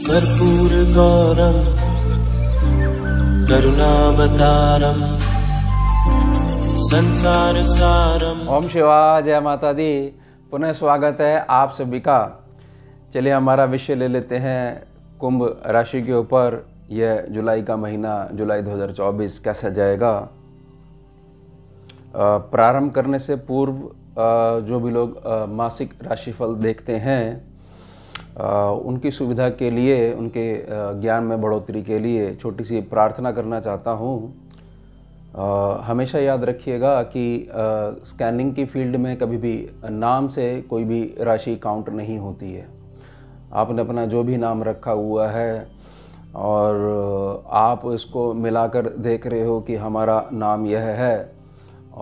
कर्पूरगौरं करुणावतारं संसारसारं। ओम शिवाय, जय माता दी। पुनः स्वागत है आप सभी का। चलिए हमारा विषय ले लेते हैं कुंभ राशि के ऊपर। यह जुलाई का महीना, जुलाई 2024 कैसा जाएगा। प्रारंभ करने से पूर्व जो भी लोग मासिक राशिफल देखते हैं उनकी सुविधा के लिए, उनके ज्ञान में बढ़ोतरी के लिए छोटी सी प्रार्थना करना चाहता हूँ। हमेशा याद रखिएगा कि स्कैनिंग की फील्ड में कभी भी नाम से कोई भी राशि काउंट नहीं होती है। आपने अपना जो भी नाम रखा हुआ है और आप इसको मिलाकर देख रहे हो कि हमारा नाम यह है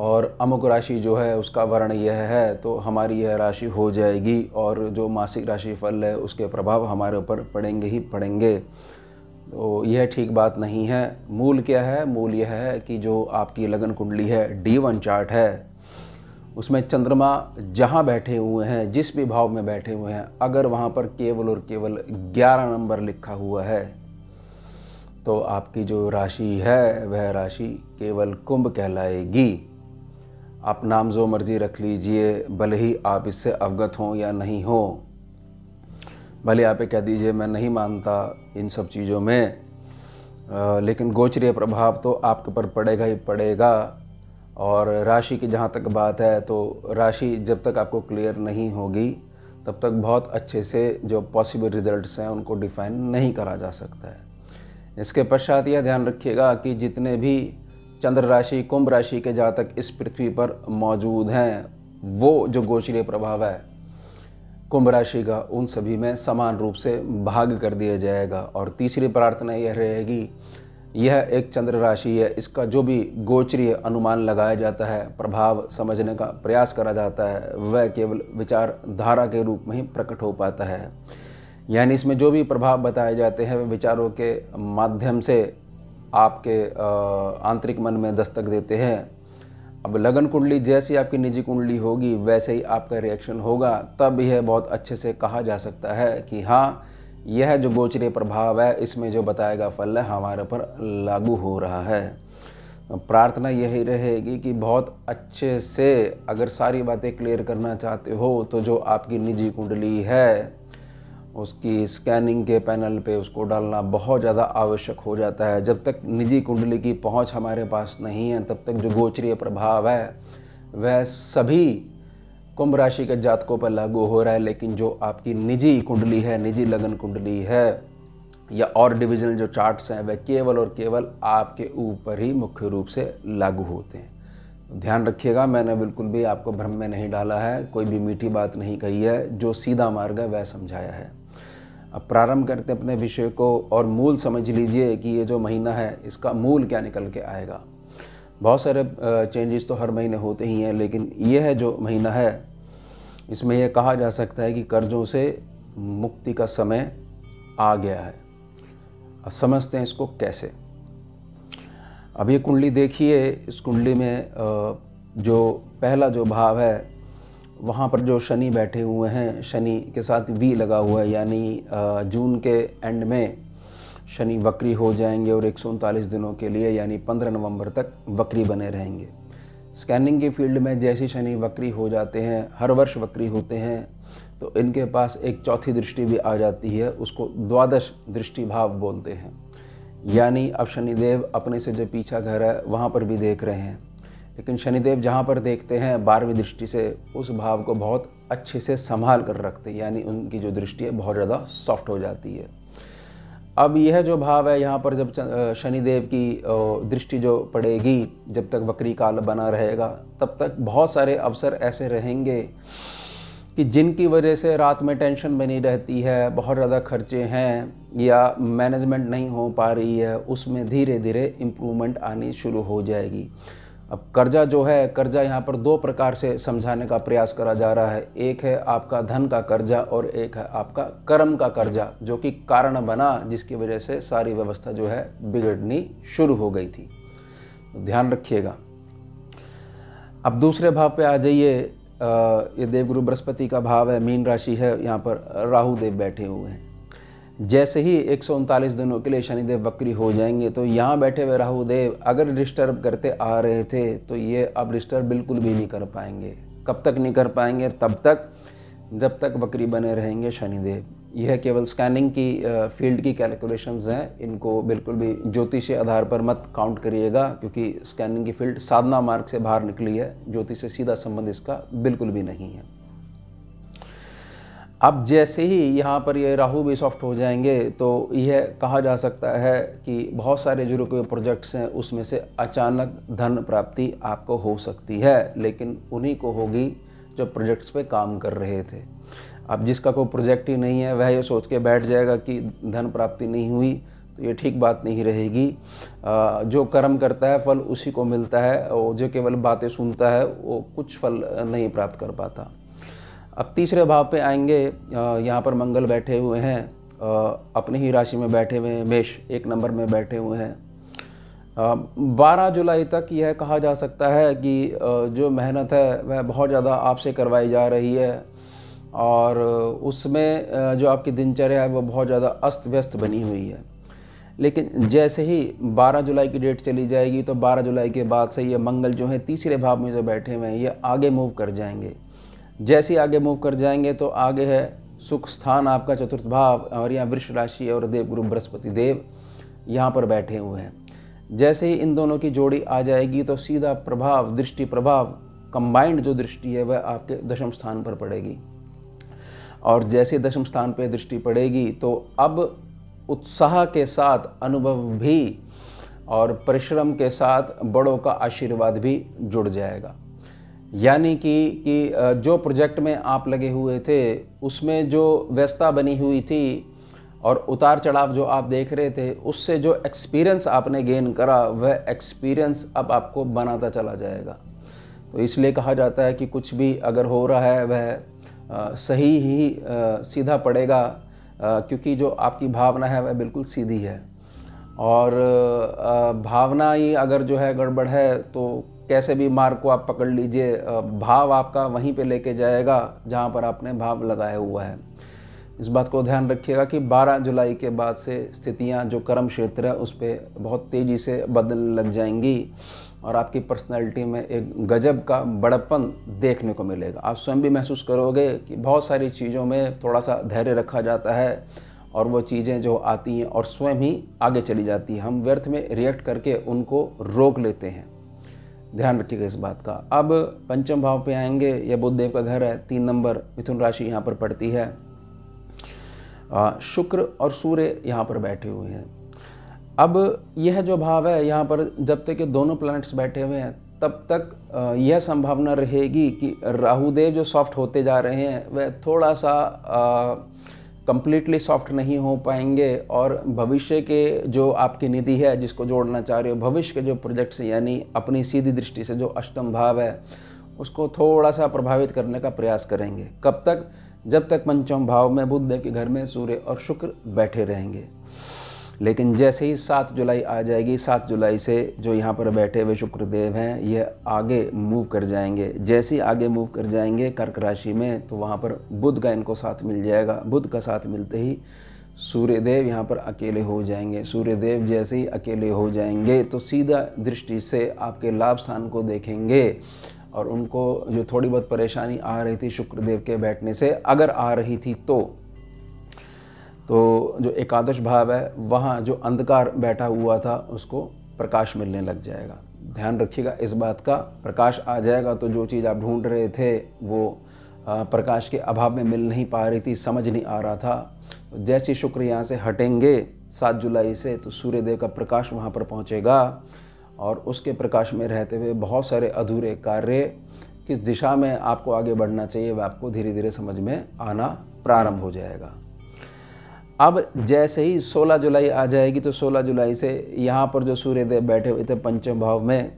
और अमुक राशि जो है उसका वर्ण यह है, तो हमारी यह राशि हो जाएगी और जो मासिक राशि फल है उसके प्रभाव हमारे ऊपर पड़ेंगे ही पड़ेंगे। तो यह ठीक बात नहीं है। मूल क्या है? मूल यह है कि जो आपकी लगन कुंडली है, D1 चार्ट है, उसमें चंद्रमा जहाँ बैठे हुए हैं, जिस भी भाव में बैठे हुए हैं, अगर वहाँ पर केवल और केवल 11 नंबर लिखा हुआ है तो आपकी जो राशि है वह राशि केवल कुंभ कहलाएगी। आप नाम जो मर्जी रख लीजिए, भले ही आप इससे अवगत हों या नहीं हो, भले आप कह दीजिए मैं नहीं मानता इन सब चीज़ों में, लेकिन गोचरीय प्रभाव तो आपके ऊपर पड़ेगा ही पड़ेगा। और राशि की जहाँ तक बात है, तो राशि जब तक आपको क्लियर नहीं होगी तब तक बहुत अच्छे से जो पॉसिबल रिजल्ट्स हैं उनको डिफाइन नहीं करा जा सकता है। इसके पश्चात यह ध्यान रखिएगा कि जितने भी चंद्र राशि, कुंभ राशि के जातक इस पृथ्वी पर मौजूद हैं, वो जो गोचरीय प्रभाव है कुंभ राशि का, उन सभी में समान रूप से भाग कर दिया जाएगा। और तीसरी प्रार्थना यह रहेगी, यह एक चंद्र राशि है, इसका जो भी गोचरीय अनुमान लगाया जाता है, प्रभाव समझने का प्रयास करा जाता है, वह केवल विचारधारा के रूप में ही प्रकट हो पाता है। यानी इसमें जो भी प्रभाव बताए जाते हैं वे विचारों के माध्यम से आपके आंतरिक मन में दस्तक देते हैं। अब लगन कुंडली जैसी आपकी निजी कुंडली होगी वैसे ही आपका रिएक्शन होगा। तब यह बहुत अच्छे से कहा जा सकता है कि हाँ, यह जो गोचरीय प्रभाव है इसमें जो बताया गया फल है हमारे पर लागू हो रहा है। प्रार्थना यही रहेगी कि बहुत अच्छे से अगर सारी बातें क्लियर करना चाहते हो तो जो आपकी निजी कुंडली है उसकी स्कैनिंग के पैनल पे उसको डालना बहुत ज़्यादा आवश्यक हो जाता है। जब तक निजी कुंडली की पहुंच हमारे पास नहीं है तब तक जो गोचरीय प्रभाव है वह सभी कुंभ राशि के जातकों पर लागू हो रहा है, लेकिन जो आपकी निजी कुंडली है, निजी लगन कुंडली है या और डिविजनल जो चार्ट्स हैं, वह केवल और केवल आपके ऊपर ही मुख्य रूप से लागू होते हैं। ध्यान रखिएगा, मैंने बिल्कुल भी आपको भ्रम में नहीं डाला है, कोई भी मीठी बात नहीं कही है, जो सीधा मार्ग है वह समझाया है। अब प्रारंभ करते हैं अपने विषय को और मूल समझ लीजिए कि ये जो महीना है इसका मूल क्या निकल के आएगा। बहुत सारे चेंजेस तो हर महीने होते ही हैं, लेकिन यह है जो महीना है इसमें यह कहा जा सकता है कि कर्जों से मुक्ति का समय आ गया है। अब समझते हैं इसको कैसे। अब ये कुंडली देखिए, इस कुंडली में जो पहला जो भाव है वहाँ पर जो शनि बैठे हुए हैं, शनि के साथ वी लगा हुआ है, यानी जून के एंड में शनि वक्री हो जाएंगे और 139 दिनों के लिए यानी 15 नवंबर तक वक्री बने रहेंगे। स्कैनिंग की फील्ड में जैसे शनि वक्री हो जाते हैं, हर वर्ष वक्री होते हैं, तो इनके पास एक चौथी दृष्टि भी आ जाती है, उसको द्वादश दृष्टि भाव बोलते हैं। यानी अब शनिदेव अपने से जो पीछा घर है वहाँ पर भी देख रहे हैं, लेकिन शनिदेव जहाँ पर देखते हैं 12वीं दृष्टि से उस भाव को बहुत अच्छे से संभाल कर रखते हैं, यानी उनकी जो दृष्टि है बहुत ज़्यादा सॉफ्ट हो जाती है। अब यह जो भाव है यहाँ पर जब शनिदेव की दृष्टि जो पड़ेगी, जब तक वक्री काल बना रहेगा तब तक बहुत सारे अवसर ऐसे रहेंगे कि जिनकी वजह से रात में टेंशन बनी रहती है, बहुत ज़्यादा खर्चे हैं या मैनेजमेंट नहीं हो पा रही है, उसमें धीरे धीरे इम्प्रूवमेंट आनी शुरू हो जाएगी। अब कर्जा जो है, कर्जा यहाँ पर दो प्रकार से समझाने का प्रयास करा जा रहा है। एक है आपका धन का कर्जा और एक है आपका कर्म का कर्जा, जो कि कारण बना जिसकी वजह से सारी व्यवस्था जो है बिगड़नी शुरू हो गई थी। तो ध्यान रखिएगा। अब दूसरे भाव पे आ जाइए। ये देवगुरु बृहस्पति का भाव है, मीन राशि है, यहाँ पर राहु देव बैठे हुए हैं। जैसे ही 139 दिनों के लिए शनिदेव वक्री हो जाएंगे तो यहाँ बैठे हुए राहु देव अगर डिस्टर्ब करते आ रहे थे तो ये अब डिस्टर्ब बिल्कुल भी नहीं कर पाएंगे। कब तक नहीं कर पाएंगे? तब तक जब तक वक्री बने रहेंगे शनिदेव। यह केवल स्कैनिंग की फील्ड की कैलकुलेशंस हैं, इनको बिल्कुल भी ज्योतिषीय आधार पर मत काउंट करिएगा, क्योंकि स्कैनिंग की फील्ड साधना मार्ग से बाहर निकली है, ज्योतिष से सीधा संबंध इसका बिल्कुल भी नहीं है। अब जैसे ही यहाँ पर ये राहु भी सॉफ्ट हो जाएंगे तो यह कहा जा सकता है कि बहुत सारे जो रुके हुए प्रोजेक्ट्स हैं उसमें से अचानक धन प्राप्ति आपको हो सकती है, लेकिन उन्हीं को होगी जो प्रोजेक्ट्स पे काम कर रहे थे। अब जिसका कोई प्रोजेक्ट ही नहीं है वह ये सोच के बैठ जाएगा कि धन प्राप्ति नहीं हुई, तो ये ठीक बात नहीं रहेगी। जो कर्म करता है फल उसी को मिलता है, और जो केवल बातें सुनता है वो कुछ फल नहीं प्राप्त कर पाता। अब तीसरे भाव पे आएंगे, यहाँ पर मंगल बैठे हुए हैं, अपनी ही राशि में बैठे हुए हैं, मेष 1 नंबर में बैठे हुए हैं। 12 जुलाई तक यह कहा जा सकता है कि जो मेहनत है वह बहुत ज़्यादा आपसे करवाई जा रही है, और उसमें जो आपकी दिनचर्या है वो बहुत ज़्यादा अस्त व्यस्त बनी हुई है। लेकिन जैसे ही 12 जुलाई की डेट चली जाएगी तो 12 जुलाई के बाद से ये मंगल जो है तीसरे भाव में जो बैठे हुए हैं ये आगे मूव कर जाएंगे। जैसे ही आगे मूव कर जाएंगे तो आगे है सुख स्थान आपका 4th भाव, और यहाँ वृष राशि और देवगुरु बृहस्पति देव यहाँ पर बैठे हुए हैं। जैसे ही इन दोनों की जोड़ी आ जाएगी तो सीधा प्रभाव, दृष्टि प्रभाव, कंबाइंड जो दृष्टि है वह आपके 10वें स्थान पर पड़ेगी। और जैसे 10वें स्थान पर दृष्टि पड़ेगी तो अब उत्साह के साथ अनुभव भी और परिश्रम के साथ बड़ों का आशीर्वाद भी जुड़ जाएगा। यानी कि जो प्रोजेक्ट में आप लगे हुए थे उसमें जो व्यस्तता बनी हुई थी और उतार चढ़ाव जो आप देख रहे थे, उससे जो एक्सपीरियंस आपने गेन करा वह एक्सपीरियंस अब आपको बनाता चला जाएगा। तो इसलिए कहा जाता है कि कुछ भी अगर हो रहा है वह सही ही सीधा पड़ेगा, क्योंकि जो आपकी भावना है वह बिल्कुल सीधी है, और भावना ही अगर जो है गड़बड़ है तो कैसे भी मार्ग को आप पकड़ लीजिए, भाव आपका वहीं पे लेके जाएगा जहां पर आपने भाव लगाया हुआ है। इस बात को ध्यान रखिएगा कि 12 जुलाई के बाद से स्थितियां जो कर्म क्षेत्र है उस पर बहुत तेज़ी से बदलने लग जाएंगी, और आपकी पर्सनैलिटी में एक गजब का बड़प्पन देखने को मिलेगा। आप स्वयं भी महसूस करोगे कि बहुत सारी चीज़ों में थोड़ा सा धैर्य रखा जाता है और वो चीज़ें जो आती हैं और स्वयं ही आगे चली जाती हैं, हम व्यर्थ में रिएक्ट करके उनको रोक लेते हैं। ध्यान रखिएगा इस बात का। अब 5वें भाव पे आएंगे, यह बुध देव का घर है, 3 नंबर मिथुन राशि यहाँ पर पड़ती है। शुक्र और सूर्य यहाँ पर बैठे हुए हैं। अब यह जो भाव है यहाँ पर जब तक ये दोनों प्लैनेट्स बैठे हुए हैं तब तक यह संभावना रहेगी कि राहुदेव जो सॉफ्ट होते जा रहे हैं वह थोड़ा सा कंप्लीटली सॉफ्ट नहीं हो पाएंगे, और भविष्य के जो आपकी निधि है जिसको जोड़ना चाह रहे हो, भविष्य के जो प्रोजेक्ट्स यानी अपनी सीधी दृष्टि से जो अष्टम भाव है उसको थोड़ा सा प्रभावित करने का प्रयास करेंगे। कब तक? जब तक 5वें भाव में बुध देव के घर में सूर्य और शुक्र बैठे रहेंगे। लेकिन जैसे ही 7 जुलाई आ जाएगी, 7 जुलाई से जो यहाँ पर बैठे हुए शुक्रदेव हैं ये आगे मूव कर जाएंगे। जैसे ही आगे मूव कर जाएंगे कर्क राशि में तो वहाँ पर बुध का इनको साथ मिल जाएगा। बुध का साथ मिलते ही सूर्यदेव यहाँ पर अकेले हो जाएंगे। सूर्यदेव जैसे ही अकेले हो जाएंगे तो सीधा दृष्टि से आपके लाभ स्थान को देखेंगे, और उनको जो थोड़ी बहुत परेशानी आ रही थी शुक्रदेव के बैठने से, अगर आ रही थी तो जो एकादश भाव है वहाँ जो अंधकार बैठा हुआ था उसको प्रकाश मिलने लग जाएगा। ध्यान रखिएगा इस बात का। प्रकाश आ जाएगा तो जो चीज़ आप ढूंढ रहे थे वो प्रकाश के अभाव में मिल नहीं पा रही थी, समझ नहीं आ रहा था। तो जैसे शुक्र यहाँ से हटेंगे 7 जुलाई से तो सूर्यदेव का प्रकाश वहाँ पर पहुँचेगा, और उसके प्रकाश में रहते हुए बहुत सारे अधूरे कार्य किस दिशा में आपको आगे बढ़ना चाहिए वह आपको धीरे धीरे समझ में आना प्रारंभ हो जाएगा। अब जैसे ही 16 जुलाई आ जाएगी तो 16 जुलाई से यहाँ पर जो सूर्यदेव बैठे हुए थे 5वें भाव में,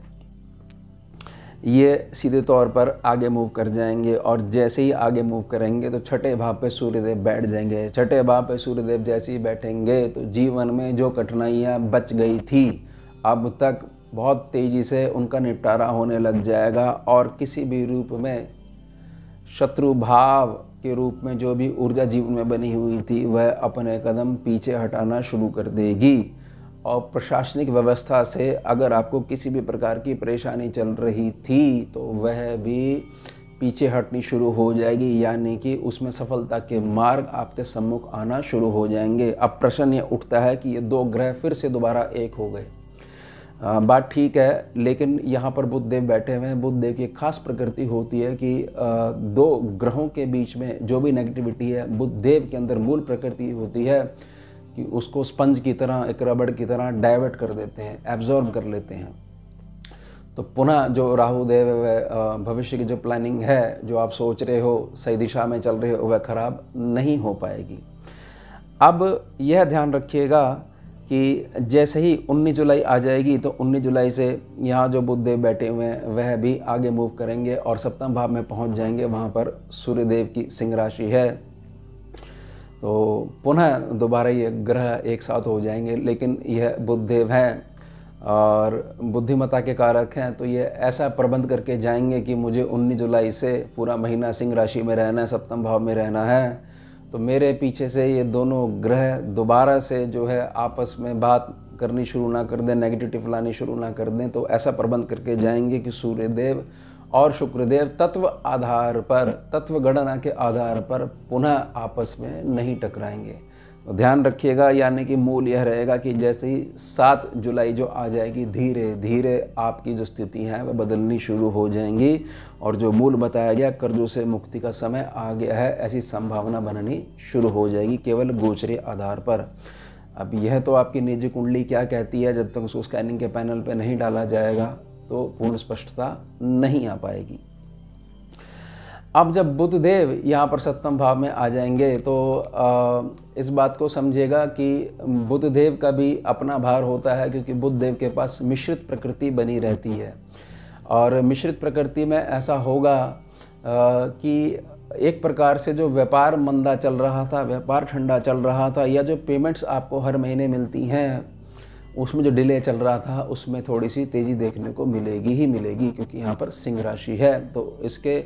ये सीधे तौर पर आगे मूव कर जाएंगे, और जैसे ही आगे मूव करेंगे तो 6ठे भाव पे सूर्यदेव बैठ जाएंगे। 6ठे भाव पे सूर्यदेव जैसे ही बैठेंगे तो जीवन में जो कठिनाइयाँ बच गई थी अब तक बहुत तेज़ी से उनका निपटारा होने लग जाएगा, और किसी भी रूप में शत्रु भाव के रूप में जो भी ऊर्जा जीवन में बनी हुई थी वह अपने कदम पीछे हटाना शुरू कर देगी। और प्रशासनिक व्यवस्था से अगर आपको किसी भी प्रकार की परेशानी चल रही थी तो वह भी पीछे हटनी शुरू हो जाएगी, यानी कि उसमें सफलता के मार्ग आपके सम्मुख आना शुरू हो जाएंगे। अब प्रश्न ये उठता है कि ये दो ग्रह फिर से दोबारा एक हो गए। बात ठीक है, लेकिन यहाँ पर बुध देव बैठे हुए हैं। बुध देव की खास प्रकृति होती है कि दो ग्रहों के बीच में जो भी नेगेटिविटी है, बुध देव के अंदर मूल प्रकृति होती है कि उसको स्पंज की तरह, एक रबड़ की तरह डाइवर्ट कर देते हैं, एब्जॉर्ब कर लेते हैं। तो पुनः जो राहु देव है, भविष्य की जो प्लानिंग है, जो आप सोच रहे हो सही दिशा में चल रहे हो, वह खराब नहीं हो पाएगी। अब यह ध्यान रखिएगा कि जैसे ही 19 जुलाई आ जाएगी तो 19 जुलाई से यहाँ जो बुध देव बैठे हुए हैं वह भी आगे मूव करेंगे और सप्तम भाव में पहुँच जाएंगे। वहाँ पर सूर्यदेव की सिंह राशि है, तो पुनः दोबारा ये ग्रह एक साथ हो जाएंगे। लेकिन यह बुध देव हैं और बुद्धिमत्ता के कारक हैं, तो ये ऐसा प्रबंध करके जाएंगे कि मुझे 19 जुलाई से पूरा महीना सिंह राशि में रहना है, सप्तम भाव में रहना है। तो मेरे पीछे से ये दोनों ग्रह दोबारा से जो है आपस में बात करनी शुरू ना कर दें, नेगेटिविटी फैलानी शुरू ना कर दें। तो ऐसा प्रबंध करके जाएंगे कि सूर्यदेव और शुक्रदेव तत्व आधार पर, तत्व गणना के आधार पर पुनः आपस में नहीं टकराएंगे। तो ध्यान रखिएगा, यानी कि मूल यह रहेगा कि जैसे ही 7 जुलाई जो आ जाएगी, धीरे धीरे आपकी जो स्थिति है वह बदलनी शुरू हो जाएंगी और जो मूल बताया गया कर्जों से मुक्ति का समय आ गया है, ऐसी संभावना बननी शुरू हो जाएगी केवल गोचरीय आधार पर। अब यह तो आपकी निजी कुंडली क्या कहती है, जब तक उसको स्कैनिंग के पैनल पे नहीं डाला जाएगा तो पूर्ण स्पष्टता नहीं आ पाएगी। अब जब बुध देव यहाँ पर सप्तम भाव में आ जाएंगे तो इस बात को समझिएगा कि बुध देव का भी अपना भार होता है, क्योंकि बुध देव के पास मिश्रित प्रकृति बनी रहती है। और मिश्रित प्रकृति में ऐसा होगा कि एक प्रकार से जो व्यापार मंदा चल रहा था, व्यापार ठंडा चल रहा था, या जो पेमेंट्स आपको हर महीने मिलती हैं उसमें जो डिले चल रहा था उसमें थोड़ी सी तेज़ी देखने को मिलेगी ही मिलेगी, क्योंकि यहाँ पर सिंह राशि है। तो इसके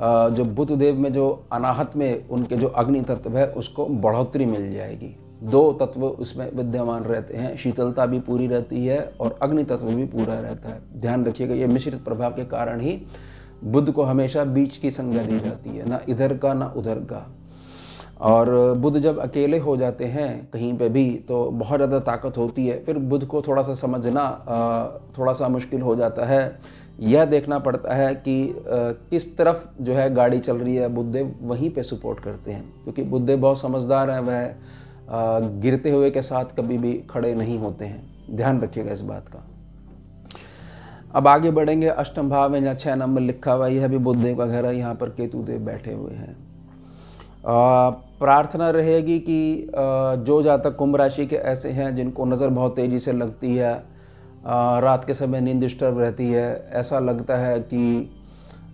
जो बुध देव में जो अनाहत में उनके जो अग्नि तत्व है उसको बढ़ोतरी मिल जाएगी। 2 तत्व उसमें विद्यमान रहते हैं, शीतलता भी पूरी रहती है और अग्नि तत्व भी पूरा रहता है। ध्यान रखिएगा, ये मिश्रित प्रभाव के कारण ही बुध को हमेशा बीच की संज्ञा दी जाती है, ना इधर का ना उधर का। और बुध जब अकेले हो जाते हैं कहीं पे भी तो बहुत ज़्यादा ताकत होती है, फिर बुध को थोड़ा सा समझना थोड़ा सा मुश्किल हो जाता है। यह देखना पड़ता है कि किस तरफ जो है गाड़ी चल रही है, बुधदेव वहीं पे सपोर्ट करते हैं, क्योंकि बुधदेव बहुत समझदार हैं, वह गिरते हुए के साथ कभी भी खड़े नहीं होते हैं। ध्यान रखिएगा इस बात का। अब आगे बढ़ेंगे अष्टम भाव में, जहाँ 6 नंबर लिखा हुआ है, यह भी बुधदेव का घर है। यहाँ पर केतु देव बैठे हुए हैं। प्रार्थना रहेगी कि जो जातक कुंभ राशि के ऐसे हैं जिनको नज़र बहुत तेज़ी से लगती है, रात के समय नींद डिस्टर्ब रहती है, ऐसा लगता है कि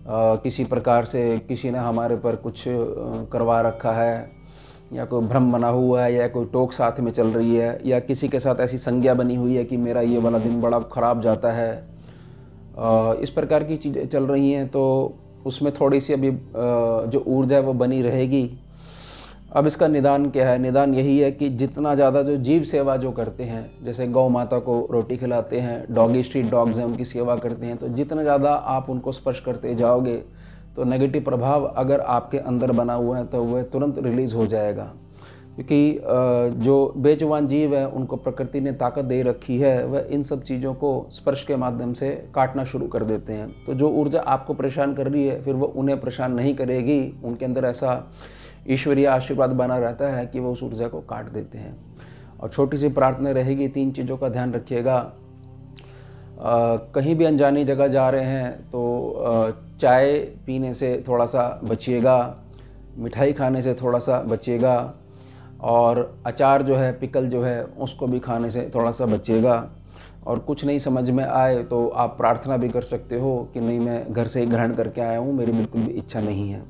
किसी प्रकार से किसी ने हमारे पर कुछ करवा रखा है, या कोई भ्रम बना हुआ है, या कोई टोक साथ में चल रही है, या किसी के साथ ऐसी संज्ञा बनी हुई है कि मेरा ये वाला दिन बड़ा ख़राब जाता है, इस प्रकार की चीज़ें चल रही हैं। तो उसमें थोड़ी सी अभी जो ऊर्जा है वो बनी रहेगी। अब इसका निदान क्या है? निदान यही है कि जितना ज़्यादा जो जीव सेवा जो करते हैं, जैसे गौ माता को रोटी खिलाते हैं, डॉगी स्ट्रीट डॉग्स हैं उनकी सेवा करते हैं, तो जितना ज़्यादा आप उनको स्पर्श करते जाओगे तो नेगेटिव प्रभाव अगर आपके अंदर बना हुआ है तो वह तुरंत रिलीज़ हो जाएगा। क्योंकि जो बेजुबान जीव है उनको प्रकृति ने ताकत दे रखी है, वह इन सब चीज़ों को स्पर्श के माध्यम से काटना शुरू कर देते हैं। तो जो ऊर्जा आपको परेशान कर रही है फिर वो उन्हें परेशान नहीं करेगी, उनके अंदर ऐसा ईश्वरीय आशीर्वाद बना रहता है कि वो उस ऊर्जा को काट देते हैं। और छोटी सी प्रार्थना रहेगी, 3 चीज़ों का ध्यान रखिएगा। कहीं भी अनजानी जगह जा रहे हैं तो चाय पीने से थोड़ा सा बचिएगा, मिठाई खाने से थोड़ा सा बचिएगा, और अचार जो है, पिकल जो है, उसको भी खाने से थोड़ा सा बचिएगा। और कुछ नहीं समझ में आए तो आप प्रार्थना भी कर सकते हो कि नहीं, मैं घर से ही ग्रहण करके आया हूँ, मेरी बिल्कुल भी इच्छा नहीं है।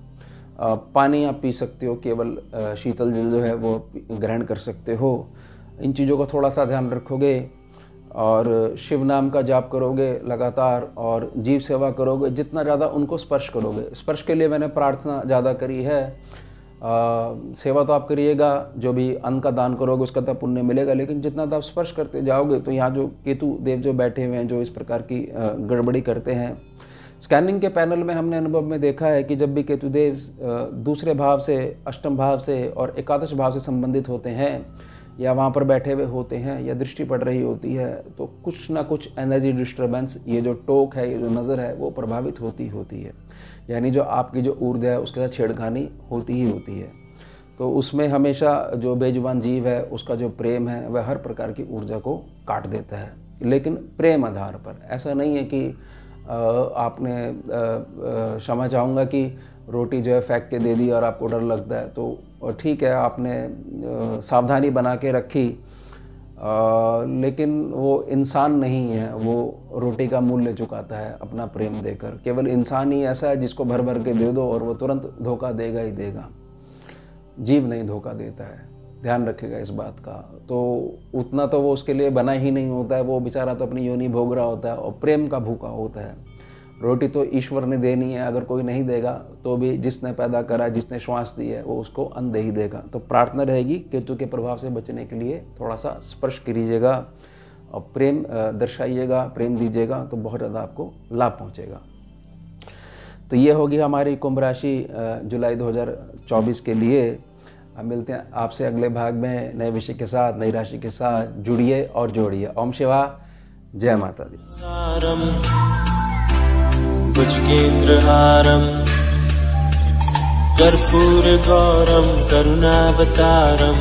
पानी आप पी सकते हो, केवल शीतल जल जो है वो ग्रहण कर सकते हो। इन चीज़ों का थोड़ा सा ध्यान रखोगे और शिव नाम का जाप करोगे लगातार, और जीव सेवा करोगे, जितना ज़्यादा उनको स्पर्श करोगे। स्पर्श के लिए मैंने प्रार्थना ज़्यादा करी है सेवा तो आप करिएगा, जो भी अन्न का दान करोगे उसका तो पुण्य मिलेगा, लेकिन जितना तो आप स्पर्श करते जाओगे तो यहाँ जो केतु देव जो बैठे हुए हैं, जो इस प्रकार की गड़बड़ी करते हैं। स्कैनिंग के पैनल में हमने अनुभव में देखा है कि जब भी केतु देव दूसरे भाव से, अष्टम भाव से और एकादश भाव से संबंधित होते हैं, या वहाँ पर बैठे हुए होते हैं, या दृष्टि पड़ रही होती है, तो कुछ ना कुछ एनर्जी डिस्टर्बेंस, ये जो टोक है, ये जो नज़र है, वो प्रभावित होती है। यानी जो आपकी जो ऊर्जा है उसके साथ छेड़खानी होती ही होती है। तो उसमें हमेशा जो बेजुबान जीव है उसका जो प्रेम है वह हर प्रकार की ऊर्जा को काट देता है, लेकिन प्रेम आधार पर। ऐसा नहीं है कि आपने क्षमा चाहूँगा कि रोटी जो है फेंक के दे दी और आपको डर लगता है, तो ठीक है, आपने सावधानी बना के रखी, लेकिन वो इंसान नहीं है, वो रोटी का मूल्य चुकाता है अपना प्रेम देकर। केवल इंसान ही ऐसा है जिसको भर भर के दे दो और वो तुरंत धोखा देगा ही देगा। जीव नहीं धोखा देता है, ध्यान रखेगा इस बात का। तो उतना तो वो उसके लिए बना ही नहीं होता है, वो बेचारा तो अपनी योनि भोग रहा होता है और प्रेम का भूखा होता है। रोटी तो ईश्वर ने देनी है, अगर कोई नहीं देगा तो भी जिसने पैदा करा, जिसने श्वास दी है, वो उसको अन्न दे ही देगा। तो प्रार्थना रहेगी केतु के प्रभाव से बचने के लिए थोड़ा सा स्पर्श कीजिएगा और प्रेम दर्शाइएगा, प्रेम दीजिएगा, तो बहुत ज़्यादा आपको लाभ पहुँचेगा। तो ये होगी हमारी कुंभ राशि जुलाई 2024 के लिए। हम मिलते हैं आपसे अगले भाग में नए विषय के साथ, नई राशि के साथ। जुड़िए और जोड़िए। ओम शिवा, जय माता दी। सारम भुजगेन्द्रहारम कर्पूर गौरम करुणावतारम